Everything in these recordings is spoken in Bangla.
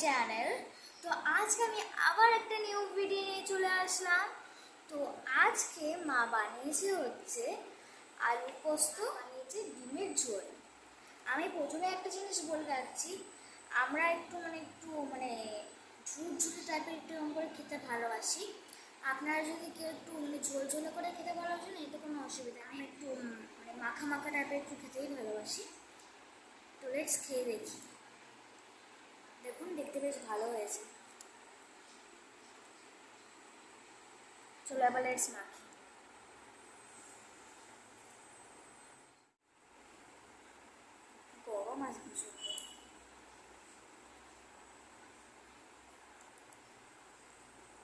চ্যানেল। তো আজকে আমি আবার একটা নিউ ভিডিও নিয়ে চলে আসলাম। তো আজকে মা বানিয়েছে হচ্ছে আলু পোস্ত, বানিয়েছে ডিমের ঝোল। আমি প্রথমে একটা জিনিস বলে রাখছি, আমরা একটু ঝুরঝুরে টাইপের একটু এরকম করে খেতে ভালোবাসি। আপনারা যদি কেউ একটু ঝোল ঝোল করে খেতে ভালোবাসেন এতে কোনো অসুবিধা নেই। আমি একটু মাখা মাখা টাইপের একটু খেতেই ভালোবাসি। তো লেটস খেয়ে দেখি। দেখুন, দেখতে বেশ ভালো হয়েছে। চলো এবার লেটস মাখি। গরম আছে প্রচুর।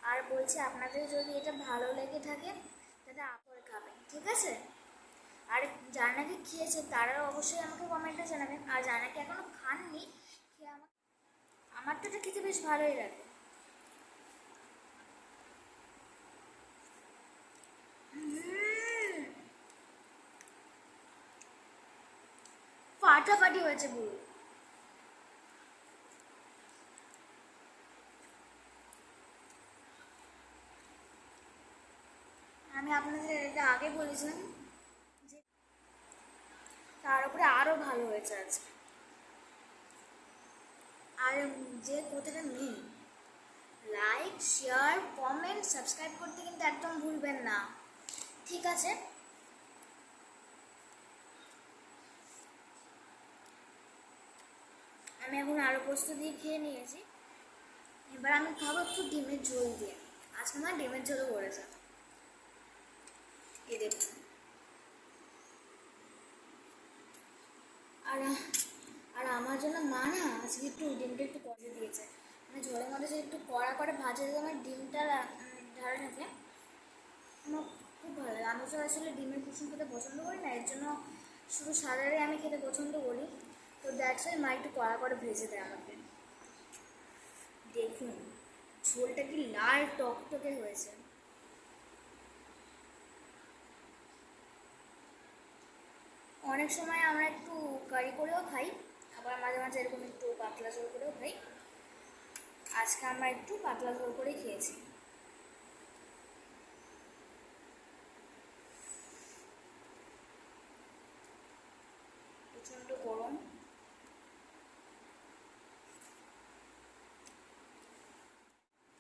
আর বলছি, আপনাদের যদি এটা ভালো লেগে থাকে তাহলে করে খাবেন, ঠিক আছে? আর যারা নাকি খেয়েছে তারা অবশ্যই আমাকে কমেন্টে জানাবেন। আর যারা নাকি এখনো খাননি, খেয়ে আমার তো এটা খেতে বেশ ভালোই লাগে। ফাটাফাটি হয়েছে পুরো। আমি আপনাদের এটা আগে বলেছিলাম যে তার উপরে আরও ভালো হয়েছে আজকে। আর যে কথাটা main, like, share, comment, subscribe করতে কিন্তু একদম ভুলবেন না, ঠিক আছে? আমি এখন আলু পোস্ত দিয়ে খেয়ে নিয়েছি। এবার আমি খাবো একটু ডিমের ঝোল দিয়ে। আজকে আমার ডিমের ঝোলও করেছে। এই দেখুন। আর আর আমার জন্য মা না আজকে একটু ডিমটা একটু কষে দিয়েছে। ঝোলের মধ্যে যদি একটু কড়া করে ভাজা দিয়ে আমার ডিমটা ঢালা থাকে, আমার খুব ভালো লাগে। আমি তো আসলে ডিমের কুসুম খেতে পছন্দ করি না, এর জন্য শুধু সাদারে আমি খেতে পছন্দ করি। তো দ্যাটস ওয়াই মা একটু কড়া করে ভেজে দেয় আমাকে। দেখুন ঝোলটা কি লাল টকটকে হয়েছে। অনেক সময় আমরা একটু কারি করেও খাই, আবার মাঝে মাঝে এরকম একটু পাতলা ঝোল করেও খাই। আজকে আমরা একটু পাতলা ঝোল করেই খেয়েছি। প্রচণ্ড গরম।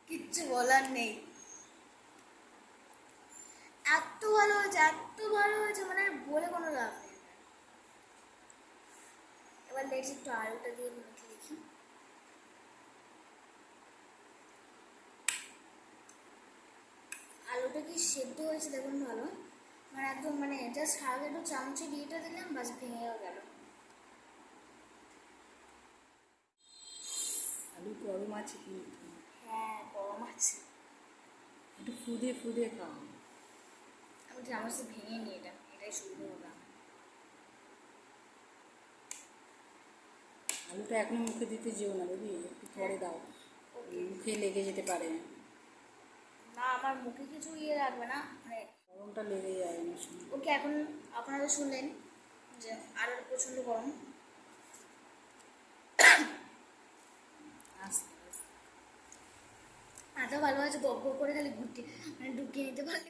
কিচ্ছু বলার নেই। এত ভালো হয়েছে, এত ভালো হয়েছে, মানে বলে কোনো লাভ নেই। এবার লেটস একটু আলুটা দিয়ে মেখে দেখি। আলুটা কি সেদ্ধ হয়েছে দেখুন, ভালো। একদম জাস্ট হালকা একটু চামচে দিয়েটা দিলাম, বাস ভেঙেও গেল। আলু গরম আছে কিন্তু। হ্যাঁ, গরম আছে। একটু ফুদিয়ে ফুদিয়ে খাও। আমি চামচে ভেঙে নিই, এটাই সুবিধা হবে। আলুটা এখনো মুখে দিতে যেও না বুঝলি, একটু পরে দাও, মুখে লেগে যেতে পারে। না, আমার মুখে কিছু ইয়ে লাগবে না, গরমটা লেগে যায় অনেক সময়। ওকে। এখন আপনারা শুনলেন যে আরও প্রচণ্ড গরম। আস্তে আস্তে এত ভালো আছে, গপ গপ করে খালি ঢুকিয়ে নিতে পারলে।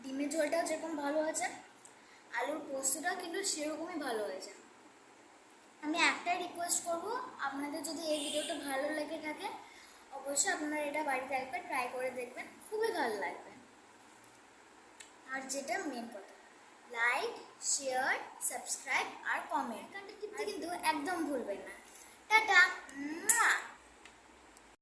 ডিমের ঝোলটাও যেরকম ভালো হয়েছে, আলুর পোস্তটাও কিন্তু সেরকমই ভালো হয়েছে। আমি একটাই রিকোয়েস্ট করব, আপনাদের যদি এই ভিডিওটা ভালো লেগে থাকে অবশ্যই আপনারা এটা বাড়িতে একবার ট্রাই করে দেখবেন, খুবই ভালো লাগবে। আর যেটা মেন কথা, লাইক, শেয়ার, সাবস্ক্রাইব আর কমেন্ট।